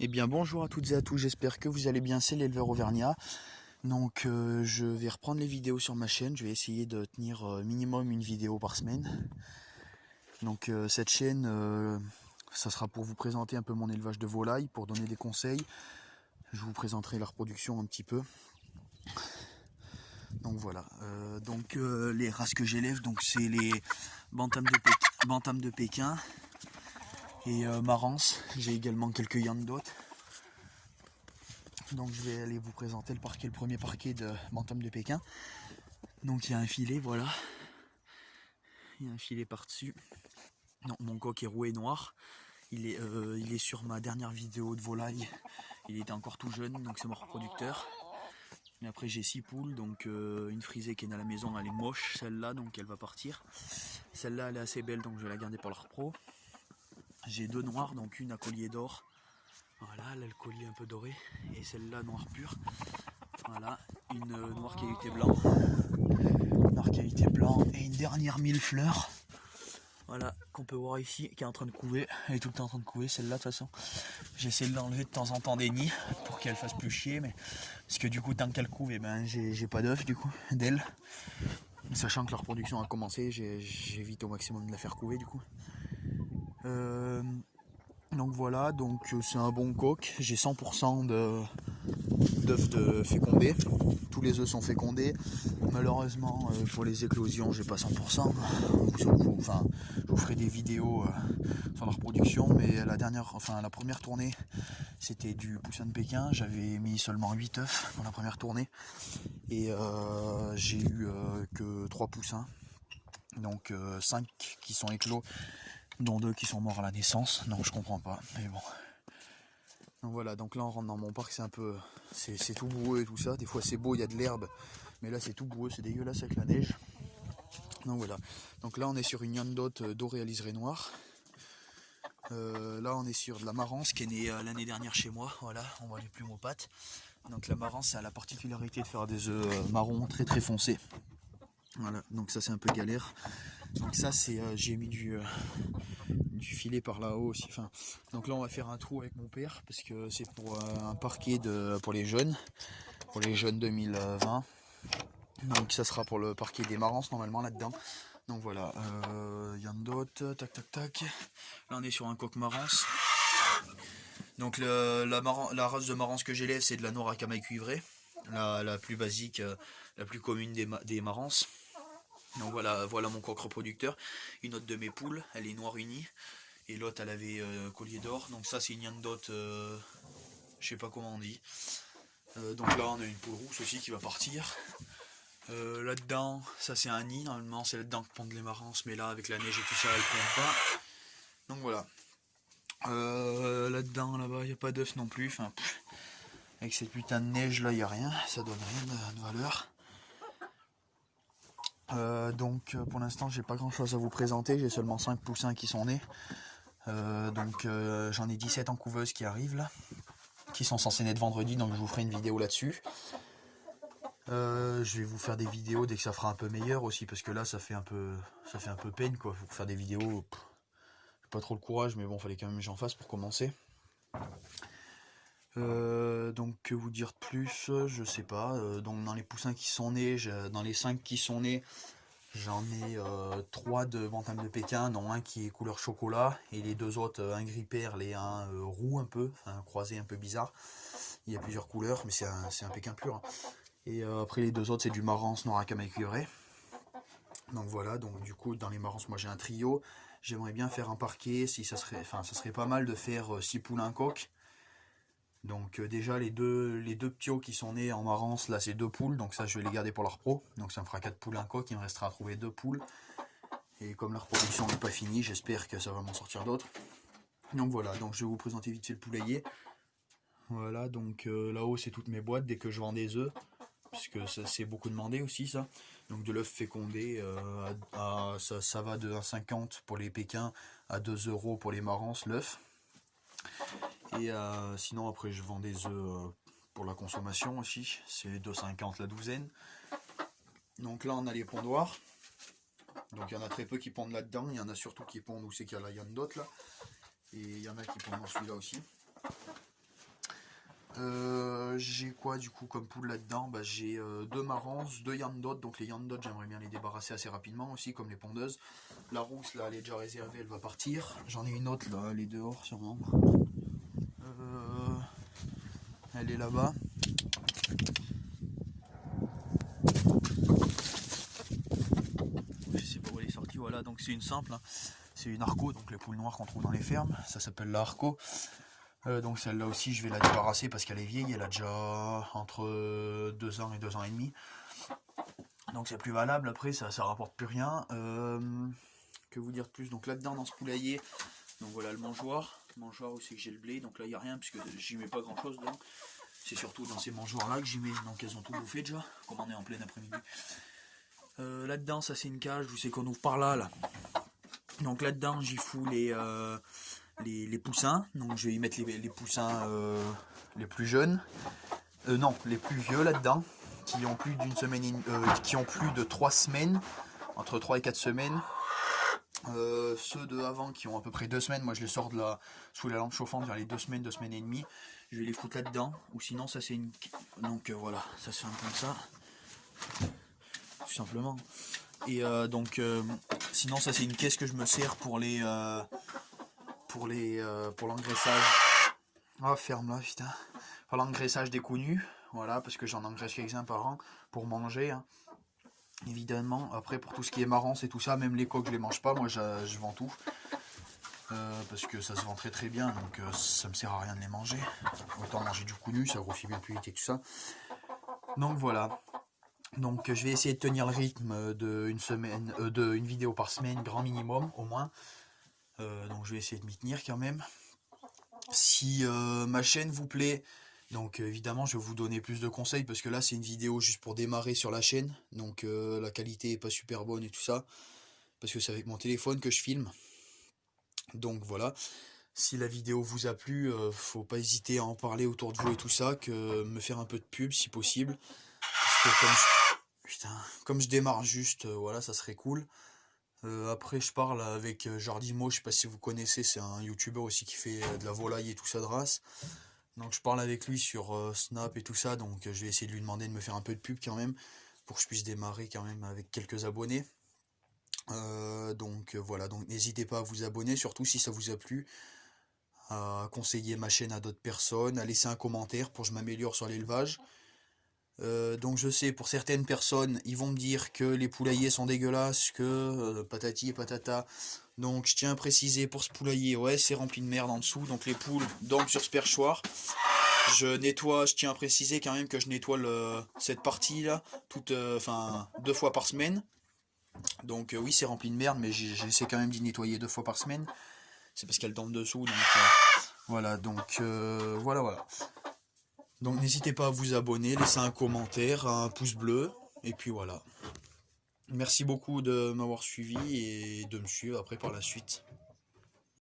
Eh bien bonjour à toutes et à tous, j'espère que vous allez bien, c'est l'éleveur Auvergnat. Donc je vais reprendre les vidéos sur ma chaîne, je vais essayer de tenir minimum une vidéo par semaine. Donc cette chaîne, ça sera pour vous présenter un peu mon élevage de volailles, pour donner des conseils. Je vous présenterai la reproduction un petit peu. Donc voilà, les races que j'élève, donc c'est les bantams de Pékin et Marans. J'ai également quelques Yandots. Donc je vais aller vous présenter le premier parquet de bantam de Pékin. Donc il y a un filet, voilà. Il y a un filet par-dessus. Donc mon coq est roué noir. Il est sur ma dernière vidéo de volaille. Il était encore tout jeune, donc c'est mon reproducteur. Et après j'ai 6 poules, donc une frisée qui est à la maison, elle est moche celle-là, donc elle va partir. Celle-là elle est assez belle, donc je vais la garder pour la repro. J'ai 2 noirs, donc une à collier d'or. Voilà, là le collier un peu doré. Et celle-là noir pur. Voilà, une noire qualité blanc. Noire qualité blanc et une dernière mille fleurs. Voilà, qu'on peut voir ici, qui est en train de couver. Elle est tout le temps en train de couver, celle-là de toute façon. J'essaie de l'enlever de temps en temps des nids pour qu'elle fasse plus chier, mais parce que du coup, tant qu'elle couve, eh ben, j'ai pas d'œufs du coup, d'elle. Sachant que la reproduction a commencé, j'évite au maximum de la faire couver du coup. Donc voilà, donc c'est un bon coq. J'ai 100% d'œufs de fécondés. Tous les œufs sont fécondés. Malheureusement, pour les éclosions, j'ai pas 100%. Je vous ferai des vidéos sur la reproduction, mais la première tournée, c'était du poussin de Pékin. J'avais mis seulement 8 œufs dans la première tournée. Et j'ai eu que 3 poussins. Donc 5 qui sont éclos, dont 2 qui sont morts à la naissance. Donc je comprends pas, mais bon. Donc voilà, donc là on rentre dans mon parc, c'est tout boueux et tout ça. Des fois c'est beau, il y a de l'herbe, mais là c'est tout boueux, c'est dégueulasse avec la neige. Donc voilà, donc là on est sur une Yandot dorée à liseré noir. Là on est sur de la Marance qui est née l'année dernière chez moi. Voilà, on voit les plumes aux pattes. Donc la Marance a la particularité de faire des œufs marrons très très foncés. Voilà, donc ça c'est un peu galère. Donc ça c'est j'ai mis du filet par là-haut aussi. Enfin, donc là on va faire un trou avec mon père parce que c'est pour un parquet pour les jeunes 2020. Donc ça sera pour le parquet des Marances normalement là-dedans. Donc voilà, Yandot, tac tac tac. Là on est sur un coq Marance. Donc la race de Marance que j'élève c'est de la Noir à camail cuivré. La plus basique, la plus commune des Marances. Donc voilà mon coq reproducteur. Une autre de mes poules, elle est noire unie. Et l'autre elle avait collier d'or. Donc ça c'est une Yandot, je sais pas comment on dit. Donc là on a une poule rousse aussi qui va partir. Là-dedans, ça c'est un nid, normalement c'est là-dedans que pondent les Marances, mais là avec la neige et tout ça, elles pondent pas. Donc voilà. Là-dedans, là-bas, il n'y a pas d'œufs non plus. Enfin, avec cette putain de neige là, il n'y a rien, ça donne rien de valeur. Pour l'instant, j'ai pas grand chose à vous présenter, j'ai seulement 5 poussins qui sont nés. J'en ai 17 en couveuse qui arrivent là, qui sont censés naître vendredi, donc je vous ferai une vidéo là-dessus. Je vais vous faire des vidéos dès que ça fera un peu meilleur aussi, parce que là ça fait un peu peine quoi, pour faire des vidéos. J'ai pas trop le courage, mais bon, fallait quand même que j'en fasse pour commencer. Donc que vous dire de plus, je sais pas. Donc dans les poussins qui sont nés, dans les 5 qui sont nés, j'en ai 3 de bantam de Pékin, dont un qui est couleur chocolat, et les 2 autres, un gris perle et un roux un peu, un croisé un peu bizarre. Il y a plusieurs couleurs, mais c'est un Pékin pur. Hein. Et après les 2 autres, c'est du Marance noir à camail cuivré. Donc voilà, donc du coup dans les Marances, moi j'ai un trio. J'aimerais bien faire un parquet, ça serait pas mal de faire 6 poules un coq. Donc déjà les deux ptios qui sont nés en Marance, là c'est 2 poules, donc ça je vais les garder pour leur pro. Donc ça me fera 4 poules un coq, il me restera à trouver 2 poules. Et comme la reproduction n'est pas finie, j'espère que ça va m'en sortir d'autres. Donc voilà, donc je vais vous présenter vite fait le poulailler. Voilà, donc là-haut c'est toutes mes boîtes dès que je vends des œufs. Puisque c'est beaucoup demandé aussi ça. Donc de l'œuf fécondé, ça va de 1,50 pour les Pékins à 2 € pour les Marances, l'œuf. Et sinon après je vends des œufs pour la consommation aussi, c'est 2,50 la douzaine. Donc là on a les pondoirs. Donc il y en a très peu qui pondent là-dedans, il y en a surtout qui pondent où c'est qu'il y a la Yandot là. Et il y en a qui pondent dans celui-là aussi. J'ai quoi du coup comme poule là-dedans? Bah, j'ai 2 marrances, 2 Yandot, donc les Yandot j'aimerais bien les débarrasser assez rapidement aussi, comme les pondeuses. La rousse là elle est déjà réservée, elle va partir. J'en ai une autre là, elle est dehors sûrement. Elle est là-bas. Je sais pas où elle est sortie, voilà, donc c'est une simple, hein. C'est une Arco, donc les poules noires qu'on trouve dans les fermes, ça s'appelle la Arco. Donc celle-là aussi je vais la débarrasser parce qu'elle est vieille, elle a déjà entre 2 ans et 2 ans et demi. Donc c'est plus valable, après ça rapporte plus rien. Que vous dire de plus? Donc là-dedans dans ce poulailler, donc voilà le mangeoir. Le mangeoir où c'est que j'ai le blé, donc là il n'y a rien puisque j'y mets pas grand chose dedans. C'est surtout dans ces mangeoires là que j'y mets, donc elles ont tout bouffé déjà, comme on est en plein après-midi. Là-dedans ça c'est une cage où c'est qu'on ouvre par là. Donc là-dedans j'y fous les poussins, donc je vais y mettre les poussins les plus jeunes, non les plus vieux là-dedans, qui ont plus d'une semaine, qui ont plus de 3 semaines, entre 3 et 4 semaines. Ceux de avant qui ont à peu près 2 semaines, moi je les sors de sous la lampe chauffante vers les 2 semaines, 2 semaines et demie. Je vais les foutre là-dedans, ou sinon ça c'est une... Donc voilà, ça se fait un peu comme ça, tout simplement. Et sinon ça c'est une caisse que je me sers pour l'engraissage. Ah ferme là putain. Pour l'engraissage des coups nus, voilà, parce que j'en engraisse quelques-uns par an pour manger, hein. Évidemment, après pour tout ce qui est marrance et tout ça, même les coques je les mange pas, moi je vends tout. Parce que ça se vend très très bien, donc ça me sert à rien de les manger. Autant manger du coup nu, ça grossit bien plus vite et tout ça. Donc voilà. Donc je vais essayer de tenir le rythme d'une semaine, une vidéo par semaine, grand minimum au moins. Donc je vais essayer de m'y tenir quand même. Si ma chaîne vous plaît, donc évidemment je vais vous donner plus de conseils parce que là c'est une vidéo juste pour démarrer sur la chaîne. Donc la qualité est pas super bonne et tout ça. Parce que c'est avec mon téléphone que je filme. Donc voilà. Si la vidéo vous a plu, faut pas hésiter à en parler autour de vous et tout ça, que me faire un peu de pub si possible. Parce que comme je démarre juste, voilà, ça serait cool. Après je parle avec Jardimo, je sais pas si vous connaissez, c'est un youtubeur aussi qui fait de la volaille et tout ça de race. Donc je parle avec lui sur Snap et tout ça, donc je vais essayer de lui demander de me faire un peu de pub quand même, pour que je puisse démarrer quand même avec quelques abonnés. Voilà, donc n'hésitez pas à vous abonner, surtout si ça vous a plu, à conseiller ma chaîne à d'autres personnes, à laisser un commentaire pour que je m'améliore sur l'élevage. Donc je sais, pour certaines personnes, ils vont me dire que les poulaillers sont dégueulasses, que patati et patata. Donc je tiens à préciser pour ce poulailler, ouais, c'est rempli de merde en dessous, donc les poules, donc sur ce perchoir. Je nettoie, je tiens à préciser quand même que je nettoie cette partie là, enfin 2 fois par semaine. Donc oui, c'est rempli de merde, mais j'essaie quand même d'y nettoyer 2 fois par semaine. C'est parce qu'elle tombe dessous, donc voilà, voilà. Donc n'hésitez pas à vous abonner, laisser un commentaire, un pouce bleu, et puis voilà. Merci beaucoup de m'avoir suivi et de me suivre après par la suite.